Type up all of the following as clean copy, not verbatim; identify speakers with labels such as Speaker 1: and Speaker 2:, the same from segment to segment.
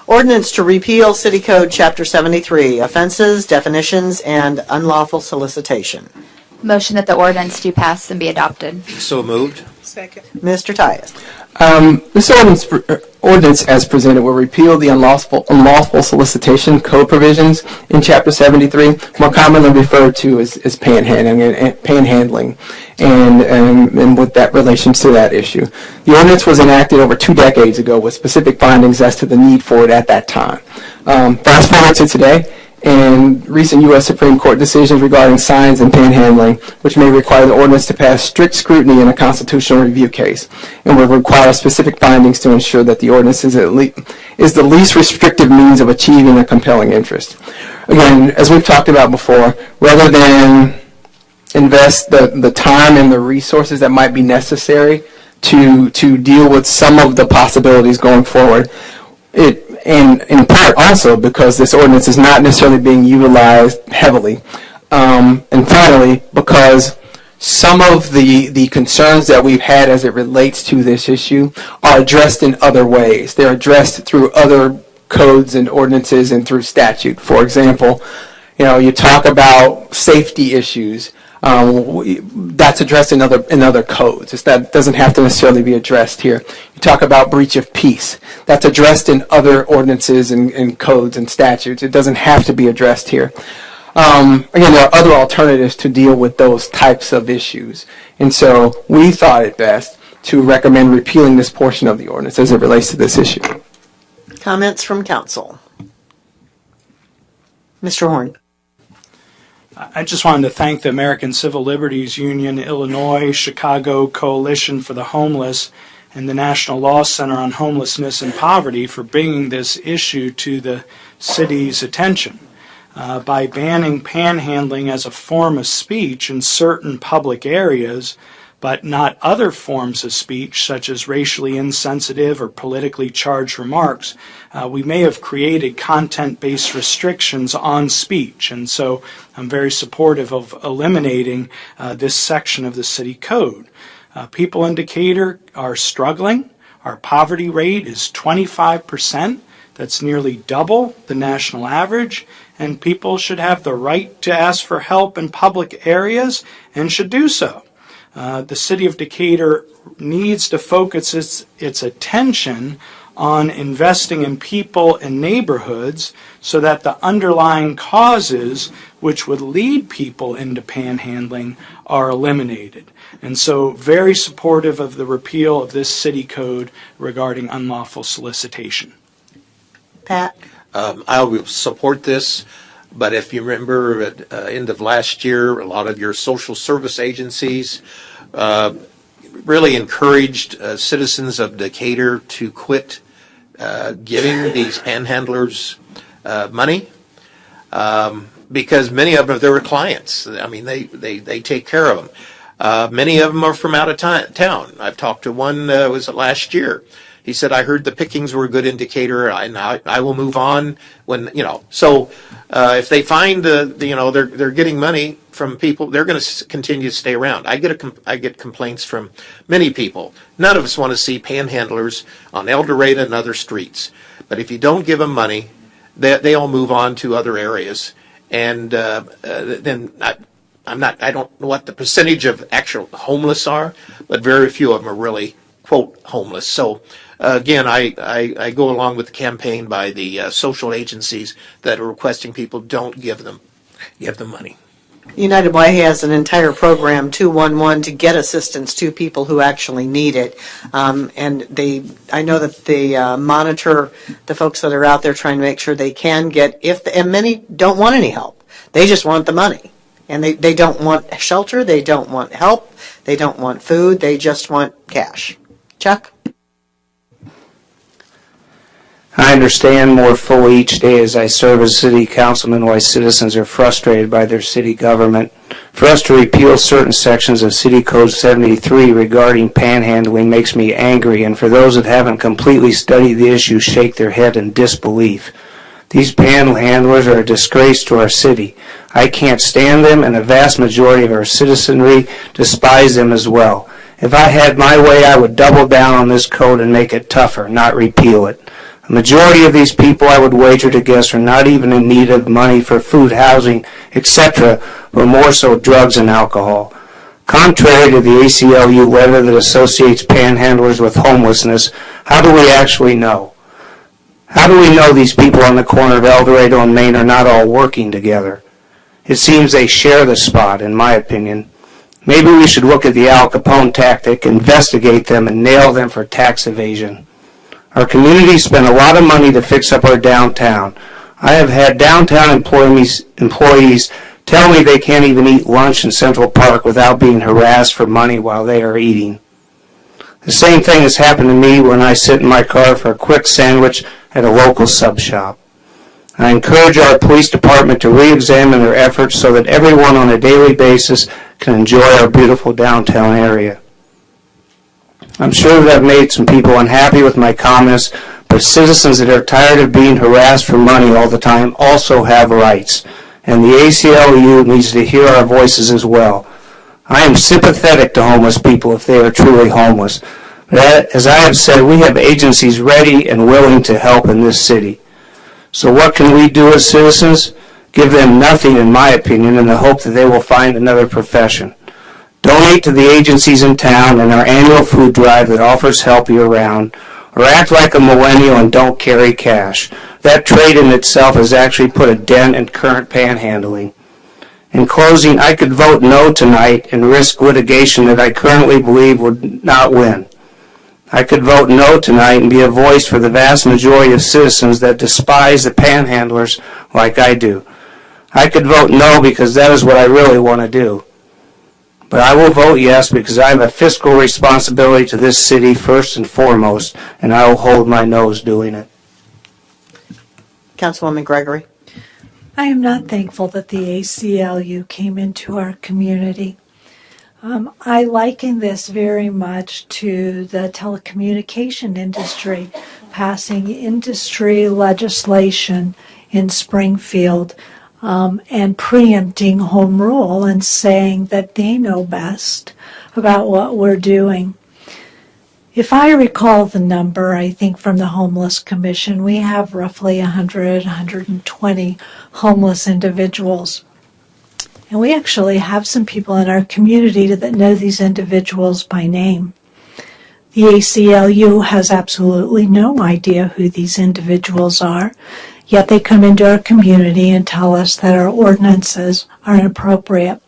Speaker 1: Ordinance to repeal City Code Chapter 73, offenses, definitions, and unlawful solicitation.
Speaker 2: Motion that the ordinance do pass and be adopted.
Speaker 3: So moved.
Speaker 4: Second.
Speaker 1: Mr. Tyus.
Speaker 5: This ordinance as presented will repeal the unlawful solicitation code provisions in Chapter 73, more commonly referred to as panhandling, and with that relations to that issue. The ordinance was enacted over 2 decades ago with specific findings as to the need for it at that time. Fast forward to today, and recent U.S. Supreme Court decisions regarding signs and panhandling, which may require the ordinance to pass strict scrutiny in a constitutional review case, and will require specific findings to ensure that the ordinance is the least restrictive means of achieving a compelling interest. Again, as we've talked about before, rather than invest the time and the resources that might be necessary to deal with some of the possibilities going forward, and in part also because this ordinance is not necessarily being utilized heavily. And finally, because some of the concerns that we've had as it relates to this issue are addressed in other ways. They're addressed through other codes and ordinances and through statute. For example, you talk about safety issues. That's addressed in other codes. That doesn't have to necessarily be addressed here. You talk about breach of peace. That's addressed in other ordinances and codes and statutes. It doesn't have to be addressed here. Again, there are other alternatives to deal with those types of issues. And so we thought it best to recommend repealing this portion of the ordinance as it relates to this issue.
Speaker 1: Comments from council. Mr. Horn.
Speaker 4: I just wanted to thank the American Civil Liberties Union, Illinois, Chicago Coalition for the Homeless, and the National Law Center on Homelessness and Poverty for bringing this issue to the city's attention. By banning panhandling as a form of speech in certain public areas, but not other forms of speech such as racially insensitive or politically charged remarks, we may have created content-based restrictions on speech. And so I'm very supportive of eliminating this section of the city code. People in Decatur are struggling. Our poverty rate is 25%. That's nearly double the national average. And people should have the right to ask for help in public areas and should do so. The city of Decatur needs to focus its attention on investing in people and neighborhoods so that the underlying causes which would lead people into panhandling are eliminated. And so very supportive of the repeal of this city code regarding unlawful solicitation.
Speaker 1: Pat?
Speaker 3: I will support this, but if you remember at end of last year, a lot of your social service agencies really encouraged citizens of Decatur to quit giving these panhandlers money because many of them, they were clients. I mean, they take care of them. Many of them are from out of town. I've talked to one, was it last year? He said, I heard the pickings were a good indicator. I will move on when, So if they find, they're getting money from people, they're going to continue to stay around. I get complaints from many people. None of us want to see panhandlers on El Dorado and other streets. But if you don't give them money, they all move on to other areas. And then I don't know what the percentage of actual homeless are, but very few of them are really, quote, homeless. So again, I go along with the campaign by the social agencies that are requesting people don't give them money.
Speaker 1: United Way has an entire program, 211, to get assistance to people who actually need it. And I know that they monitor the folks that are out there trying to make sure they can get, and many don't want any help. They just want the money. And they don't want shelter, they don't want help, they don't want food, they just want cash. Chuck?
Speaker 6: I understand more fully each day as I serve as city councilman why citizens are frustrated by their city government. For us to repeal certain sections of City Code 73 regarding panhandling makes me angry, and for those that haven't completely studied the issue shake their head in disbelief. These panhandlers are a disgrace to our city. I can't stand them, and a vast majority of our citizenry despise them as well. If I had my way, I would double down on this code and make it tougher, not repeal it. A majority of these people, I would wager to guess, are not even in need of money for food, housing, etc., but more so drugs and alcohol. Contrary to the ACLU letter that associates panhandlers with homelessness, how do we actually know? How do we know these people on the corner of El Dorado and Main are not all working together? It seems they share the spot, in my opinion. Maybe we should look at the Al Capone tactic, investigate them, and nail them for tax evasion. Our community spent a lot of money to fix up our downtown. I have had downtown employees tell me they can't even eat lunch in Central Park without being harassed for money while they are eating. The same thing has happened to me when I sit in my car for a quick sandwich at a local sub shop. I encourage our police department to re-examine their efforts so that everyone on a daily basis can enjoy our beautiful downtown area. I'm sure that I've made some people unhappy with my comments, but citizens that are tired of being harassed for money all the time also have rights, and the ACLU needs to hear our voices as well. I am sympathetic to homeless people if they are truly homeless, but as I have said, we have agencies ready and willing to help in this city. So what can we do as citizens? Give them nothing, in my opinion, in the hope that they will find another profession. Donate to the agencies in town and our annual food drive that offers help year-round, or act like a millennial and don't carry cash. That trade in itself has actually put a dent in current panhandling. In closing, I could vote no tonight and risk litigation that I currently believe would not win. I could vote no tonight and be a voice for the vast majority of citizens that despise the panhandlers like I do. I could vote no because that is what I really want to do. But I will vote yes because I have a fiscal responsibility to this city first and foremost, and I will hold my nose doing it.
Speaker 1: Councilwoman Gregory.
Speaker 7: I am not thankful that the ACLU came into our community. I liken this very much to the telecommunication industry passing industry legislation in Springfield and preempting home rule and saying that they know best about what we're doing. If I recall the number, I think from the Homeless Commission, we have roughly 120 homeless individuals. And we actually have some people in our community that know these individuals by name. The ACLU has absolutely no idea who these individuals are, yet they come into our community and tell us that our ordinances are inappropriate.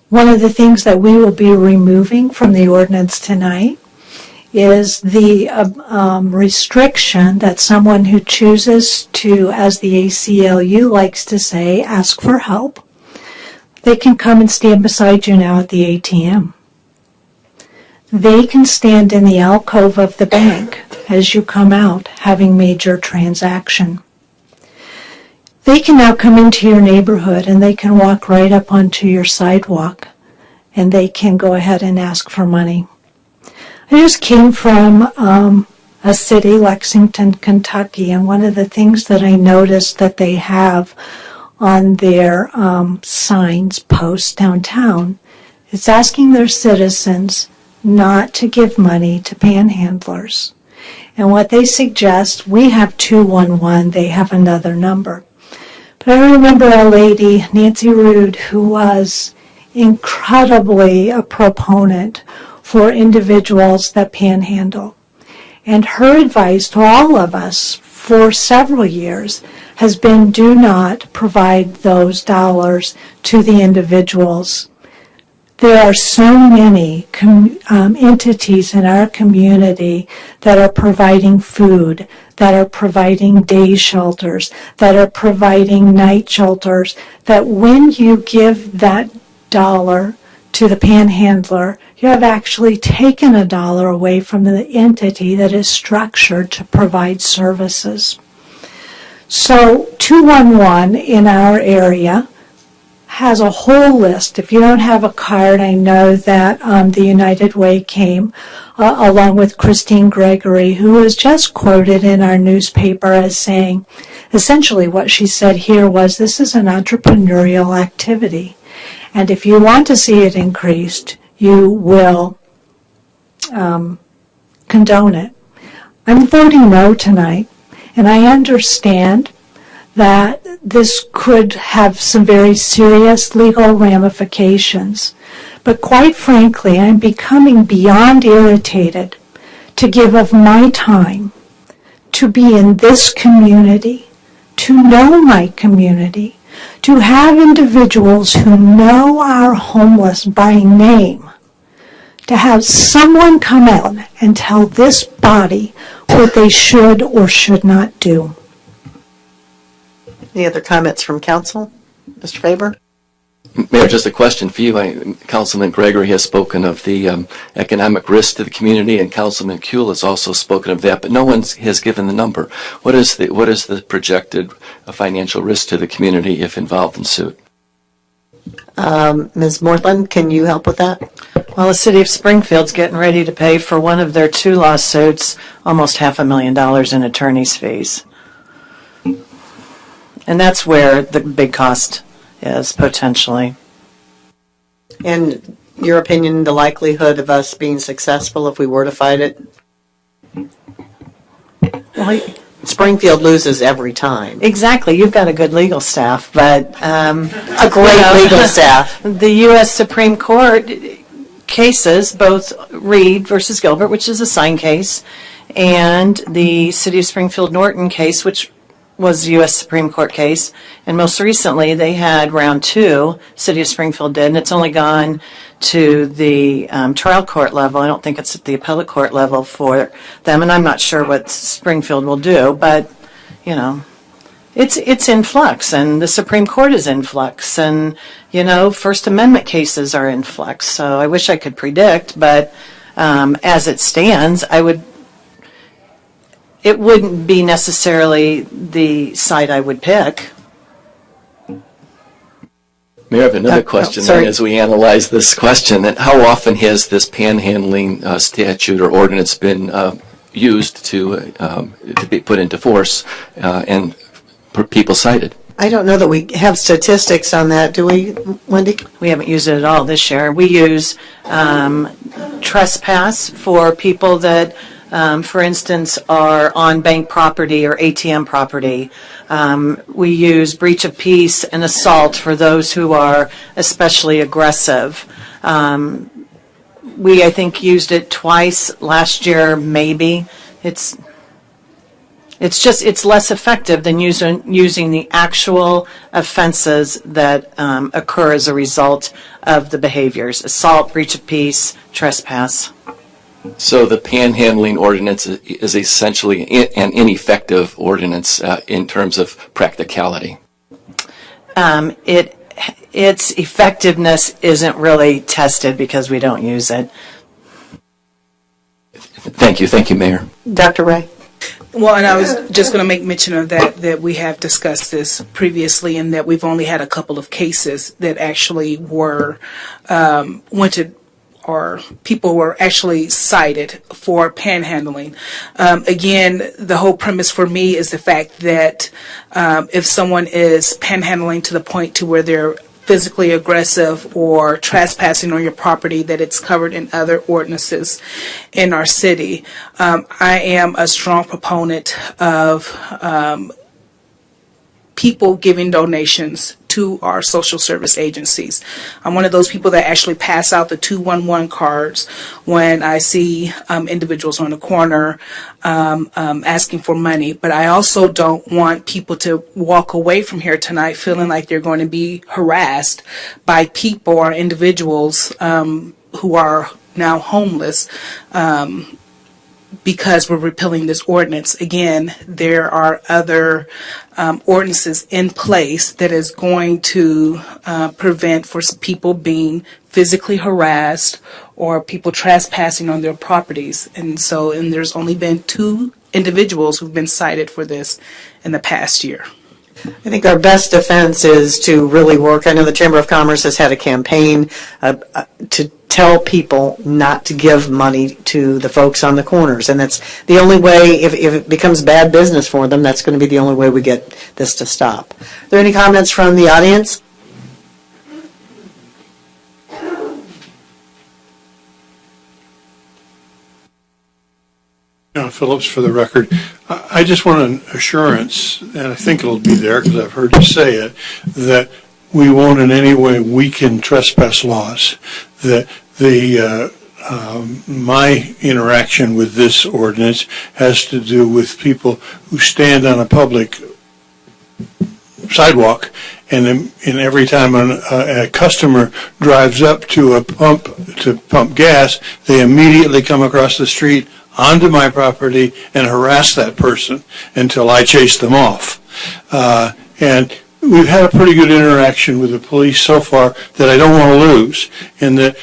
Speaker 7: One of the things that we will be removing from the ordinance tonight is the restriction that someone who chooses to, as the ACLU likes to say, ask for help, they can come and stand beside you now at the ATM. They can stand in the alcove of the bank as you come out, having made your transaction. They can now come into your neighborhood and they can walk right up onto your sidewalk and they can go ahead and ask for money. I just came from a city, Lexington, Kentucky, and one of the things that I noticed that they have on their signs, posts downtown, is asking their citizens not to give money to panhandlers. And what they suggest, we have 211, they have another number. But I remember a lady, Nancy Rude, who was incredibly a proponent for individuals that panhandle. And her advice to all of us for several years has been do not provide those dollars to the individuals. There are so many entities in our community that are providing food, that are providing day shelters, that are providing night shelters, that when you give that dollar to the panhandler, you have actually taken a dollar away from the entity that is structured to provide services. So 211 in our area has a whole list. If you don't have a card, I know that the United Way came along with Christine Gregory, who was just quoted in our newspaper as saying, essentially what she said here was, this is an entrepreneurial activity. And if you want to see it increased, you will condone it. I'm voting no tonight, and I understand that this could have some very serious legal ramifications. But quite frankly, I'm becoming beyond irritated to give of my time to be in this community, to know my community, to have individuals who know our homeless by name, to have someone come out and tell this body what they should or should not do.
Speaker 1: Any other comments from council? Mr. Faber?
Speaker 8: Mayor, just a question for you. Councilman Gregory has spoken of the economic risk to the community, and Councilman Kuehl has also spoken of that, but no one has given the number. What is the projected financial risk to the community if involved in suit?
Speaker 1: Ms. Morthland, can you help with that?
Speaker 9: Well, the city of Springfield's getting ready to pay for one of their 2 lawsuits almost $500,000 in attorney's fees. And that's where the big cost is, potentially.
Speaker 1: And your opinion, the likelihood of us being successful if we were to fight it?
Speaker 9: Well,
Speaker 1: Springfield loses every time.
Speaker 9: exactly. You've got a good legal staff, but
Speaker 1: A great legal staff.
Speaker 9: the U.S. Supreme Court cases, both Reed versus Gilbert, which is a sign case, and the City of Springfield Norton case, which was a U.S. Supreme Court case, and most recently they had round 2, City of Springfield did, and it's only gone to the trial court level. I don't think it's at the appellate court level for them, and I'm not sure what Springfield will do, but, you know, it's in flux, and the Supreme Court is in flux, and, you know, First Amendment cases are in flux, so I wish I could predict, but as it stands, it wouldn't be necessarily the side I would pick.
Speaker 8: Mayor, I have another question
Speaker 1: sorry.
Speaker 8: as we analyze this question. And how often has this panhandling statute or ordinance been used to be put into force and people cited?
Speaker 1: I don't know that we have statistics on that, do we, Wendy?
Speaker 9: We haven't used it at all this year. We use trespass for people that, for instance, are on bank property or ATM property. We use breach of peace and assault for those who are especially aggressive. We, I think, used it twice last year, maybe. It's less effective than using the actual offenses that occur as a result of the behaviors: assault, breach of peace, trespass.
Speaker 8: So the panhandling ordinance is essentially an ineffective ordinance in terms of practicality.
Speaker 9: Its effectiveness isn't really tested because we don't use it.
Speaker 8: Thank you, Mayor.
Speaker 1: Dr. Ray?
Speaker 10: Well, and I was just going to make mention of that we have discussed this previously, and that we've only had a couple of cases that actually were went to, or people were actually cited for panhandling. Again, the whole premise for me is the fact that if someone is panhandling to the point to where they're physically aggressive or trespassing on your property, that it's covered in other ordinances in our city. I am a strong proponent of people giving donations to our social service agencies. I'm one of those people that actually pass out the 211 cards when I see individuals on the corner asking for money. But I also don't want people to walk away from here tonight feeling like they're going to be harassed by people or individuals who are now homeless because we're repealing this ordinance. Again, there are other ordinances in place that is going to prevent for people being physically harassed or people trespassing on their properties. And there's only been 2 individuals who've been cited for this in the past year.
Speaker 1: I think our best defense is to really work. I know the Chamber of Commerce has had a campaign to tell people not to give money to the folks on the corners, and that's the only way. If it becomes bad business for them, that's going to be the only way we get this to stop. Are there any comments from the audience?
Speaker 11: Phillips for the record. I just want an assurance, and I think it'll be there because I've heard you say it, that we won't in any way weaken trespass laws. That my interaction with this ordinance has to do with people who stand on a public sidewalk, and every time a customer drives up to a pump to pump gas, they immediately come across the street onto my property and harass that person until I chase them off. And we've had a pretty good interaction with the police so far that I don't want to lose, and that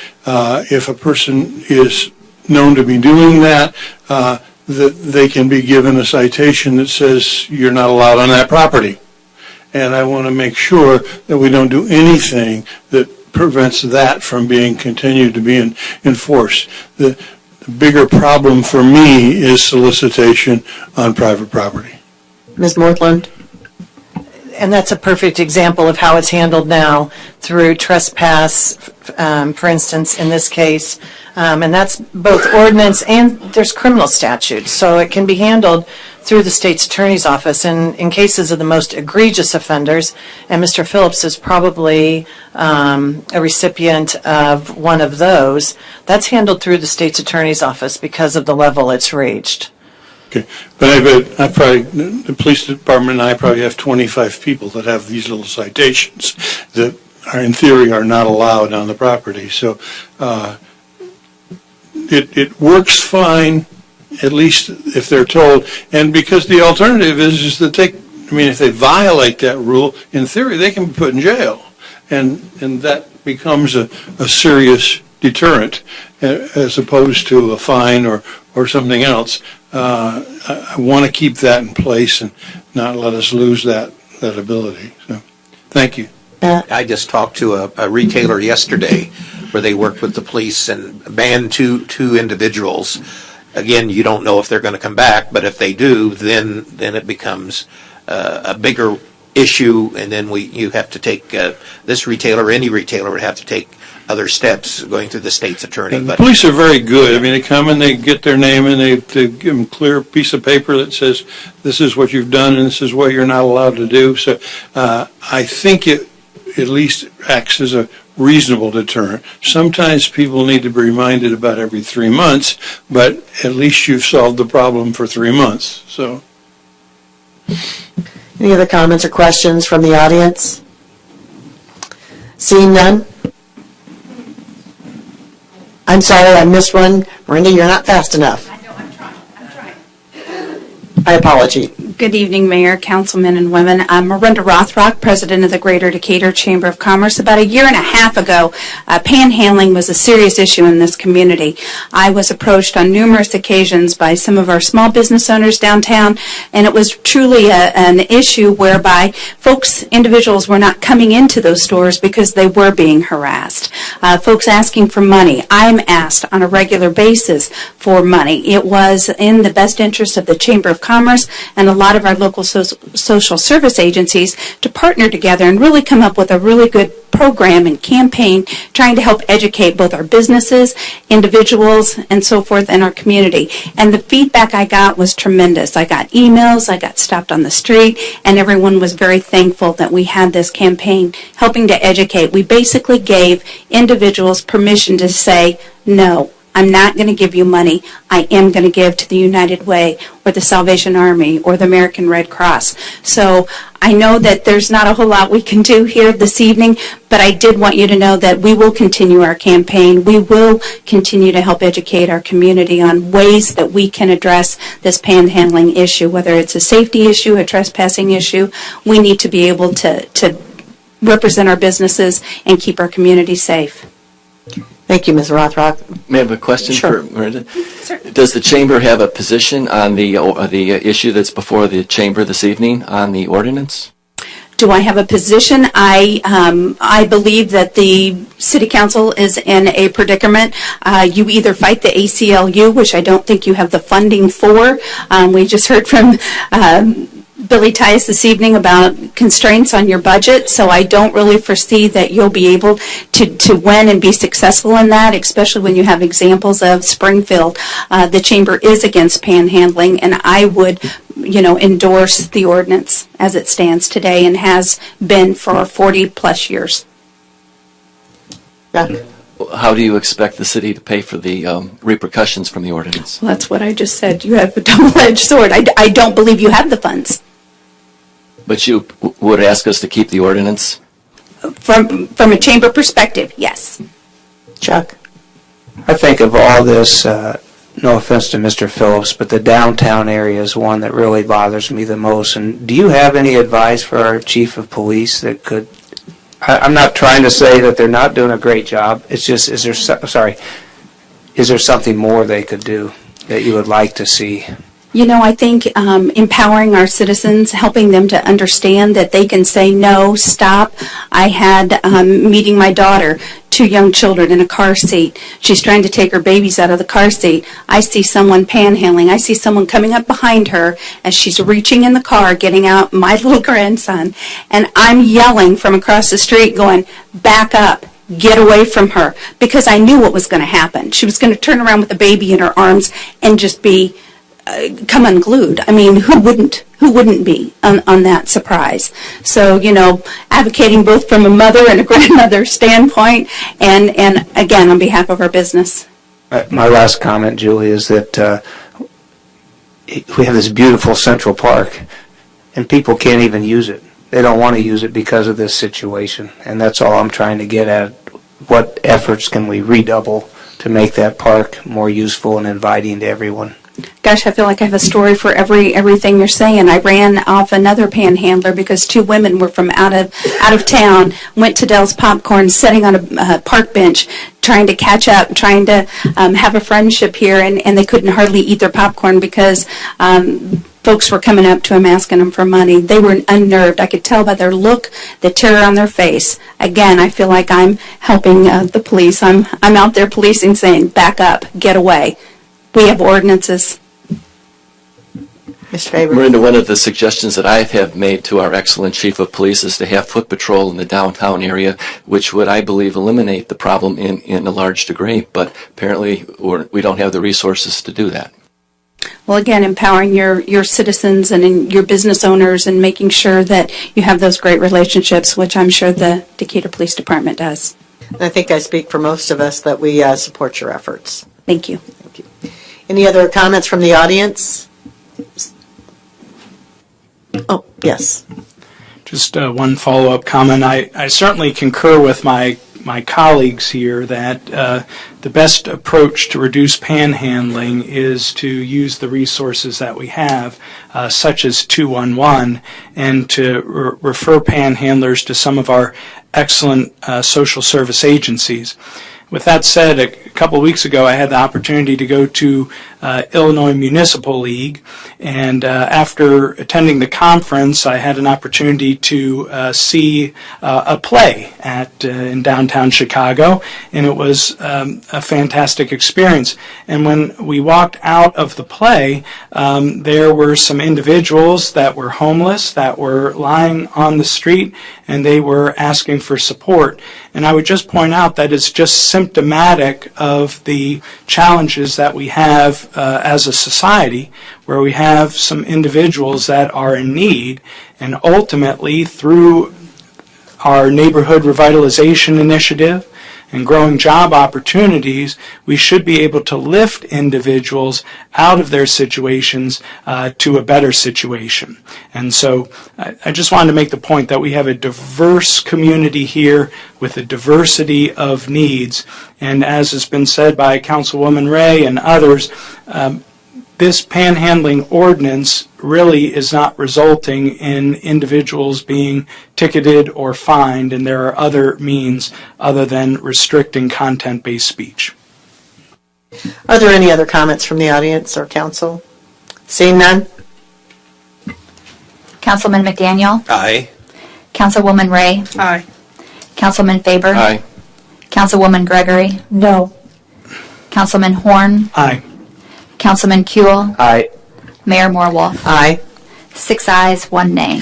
Speaker 11: if a person is known to be doing that, that they can be given a citation that says you're not allowed on that property. And I want to make sure that we don't do anything that prevents that from being continued to be enforced. The bigger problem for me is solicitation on private property.
Speaker 1: Ms. Morthland?
Speaker 9: And that's a perfect example of how it's handled now through trespass, for instance, in this case. And that's both ordinance and there's criminal statutes. So it can be handled through the state's attorney's office. And in cases of the most egregious offenders, and Mr. Phillips is probably a recipient of one of those, that's handled through the state's attorney's office because of the level it's reached.
Speaker 11: Okay, but I probably, the police department and I probably have 25 people that have these little citations that are, in theory, are not allowed on the property. So it works fine, at least if they're told. And because the alternative is that if they violate that rule, in theory, they can be put in jail. And that becomes a serious deterrent as opposed to a fine or something else. I want to keep that in place and not let us lose that ability. So, thank you.
Speaker 3: I just talked to a retailer yesterday where they worked with the police and banned two individuals. Again, you don't know if they're going to come back, but if they do, then it becomes a bigger issue, and then you have to take this retailer, any retailer would have to take other steps going through the state's attorney.
Speaker 11: And the police are very good. I mean, they come and they get their name and they give them a clear piece of paper that says this is what you've done and this is what you're not allowed to do. So I think it at least acts as a reasonable deterrent. Sometimes people need to be reminded about every 3 months, but at least you've solved the problem for 3 months. So,
Speaker 1: Any other comments or questions from the audience? Seeing none? I'm sorry, I missed one. Miranda, you're not fast enough.
Speaker 12: I know, I'm trying.
Speaker 1: I apologize.
Speaker 12: Good evening, Mayor, Councilmen, and women. I'm Miranda Rothrock, President of the Greater Decatur Chamber of Commerce. About a year and a half ago, panhandling was a serious issue in this community. I was approached on numerous occasions by some of our small business owners downtown, and it was truly an issue whereby individuals were not coming into those stores because they were being harassed. Folks asking for money. I'm asked on a regular basis for money. It was in the best interest of the Chamber of Commerce and a lot of our local social service agencies to partner together and really come up with a really good program and campaign trying to help educate both our businesses, individuals, and so forth in our community. And the feedback I got was tremendous. I got emails, I got stopped on the street, and everyone was very thankful that we had this campaign helping to educate. We basically gave individuals permission to say, no, I'm not going to give you money. I am going to give to the United Way or the Salvation Army or the American Red Cross. So I know that there's not a whole lot we can do here this evening, but I did want you to know that we will continue our campaign. We will continue to help educate our community on ways that we can address this panhandling issue, whether it's a safety issue, a trespassing issue. We need to be able to represent our businesses and keep our community safe.
Speaker 1: Thank you, Ms. Rothrock.
Speaker 8: May I have a question
Speaker 1: Sure.
Speaker 8: for Miranda? Does the Chamber have a position on the issue that's before the Chamber this evening on the ordinance?
Speaker 12: Do I have a position? I believe that the City Council is in a predicament. You either fight the ACLU, which I don't think you have the funding for. We just heard from Billy Tice this evening about constraints on your budget, so I don't really foresee that you'll be able to win and be successful in that, especially when you have examples of Springfield. The chamber is against panhandling, and I would endorse the ordinance as it stands today and has been for 40-plus years.
Speaker 1: Yeah.
Speaker 8: How do you expect the city to pay for the repercussions from the ordinance?
Speaker 12: Well, that's what I just said. You have a double-edged sword. I don't believe you have the funds.
Speaker 8: But you would ask us to keep the ordinance?
Speaker 12: From a chamber perspective, yes.
Speaker 1: Chuck?
Speaker 6: I think of all this, no offense to Mr. Phillips, but the downtown area is one that really bothers me the most. And do you have any advice for our chief of police that could, I'm not trying to say that they're not doing a great job. It's just, is there something more they could do that you would like to see?
Speaker 12: I think empowering our citizens, helping them to understand that they can say no, stop. I had meeting my daughter, 2 young children in a car seat. She's trying to take her babies out of the car seat. I see someone panhandling. I see someone coming up behind her as she's reaching in the car, getting out my little grandson, and I'm yelling from across the street going, back up. Get away from her, because I knew what was going to happen. She was going to turn around with a baby in her arms and just come unglued. I mean, who wouldn't be on that surprise? So, advocating both from a mother and a grandmother standpoint, and again, on behalf of our business.
Speaker 6: My last comment, Julie, is that we have this beautiful Central Park, and people can't even use it. They don't want to use it because of this situation, and that's all I'm trying to get at. What efforts can we redouble to make that park more useful and inviting to everyone?
Speaker 12: Gosh, I feel like I have a story for everything you're saying. I ran off another panhandler because 2 women were from out of town, went to Dell's Popcorn, sitting on a park bench, trying to catch up, trying to have a friendship here, and they couldn't hardly eat their popcorn because folks were coming up to them asking them for money. They were unnerved. I could tell by their look, the terror on their face. Again, I feel like I'm helping the police. I'm out there policing, saying, back up, get away. We have ordinances.
Speaker 1: Mr. Faber?
Speaker 8: Miranda, one of the suggestions that I have made to our excellent chief of police is to have foot patrol in the downtown area, which would, I believe, eliminate the problem in a large degree. But apparently, we don't have the resources to do that.
Speaker 12: Well, again, empowering your citizens and your business owners and making sure that you have those great relationships, which I'm sure the Decatur Police Department does.
Speaker 1: And I think I speak for most of us that we support your efforts.
Speaker 12: Thank you.
Speaker 1: Thank you. Any other comments from the audience? Oh, yes.
Speaker 4: Just one follow-up comment. I certainly concur with my colleagues here that the best approach to reduce panhandling is to use the resources that we have, such as 211, and to refer panhandlers to some of our excellent social service agencies. With that said, a couple of weeks ago, I had the opportunity to go to Illinois Municipal League, and after attending the conference, I had an opportunity to see a play in downtown Chicago, and it was a fantastic experience. And when we walked out of the play, there were some individuals that were homeless, that were lying on the street, and they were asking for support. And I would just point out that it's just symptomatic of the challenges that we have as a society, where we have some individuals that are in need, and ultimately through our neighborhood revitalization initiative and growing job opportunities, we should be able to lift individuals out of their situations to a better situation. And so I just wanted to make the point that we have a diverse community here with a diversity of needs. And as has been said by Councilwoman Ray and others, this panhandling ordinance really is not resulting in individuals being ticketed or fined, and there are other means other than restricting content-based speech.
Speaker 1: Are there any other comments from the audience or council? Seeing none?
Speaker 2: Councilman McDaniel?
Speaker 3: Aye.
Speaker 2: Councilwoman Ray?
Speaker 10: Aye.
Speaker 2: Councilman Faber?
Speaker 8: Aye.
Speaker 2: Councilwoman Gregory?
Speaker 7: No.
Speaker 2: Councilman Horn?
Speaker 4: Aye.
Speaker 2: Councilman Kuehl?
Speaker 6: Aye.
Speaker 2: Mayor Morewolf?
Speaker 1: Aye.
Speaker 2: 6 ayes, 1 nay.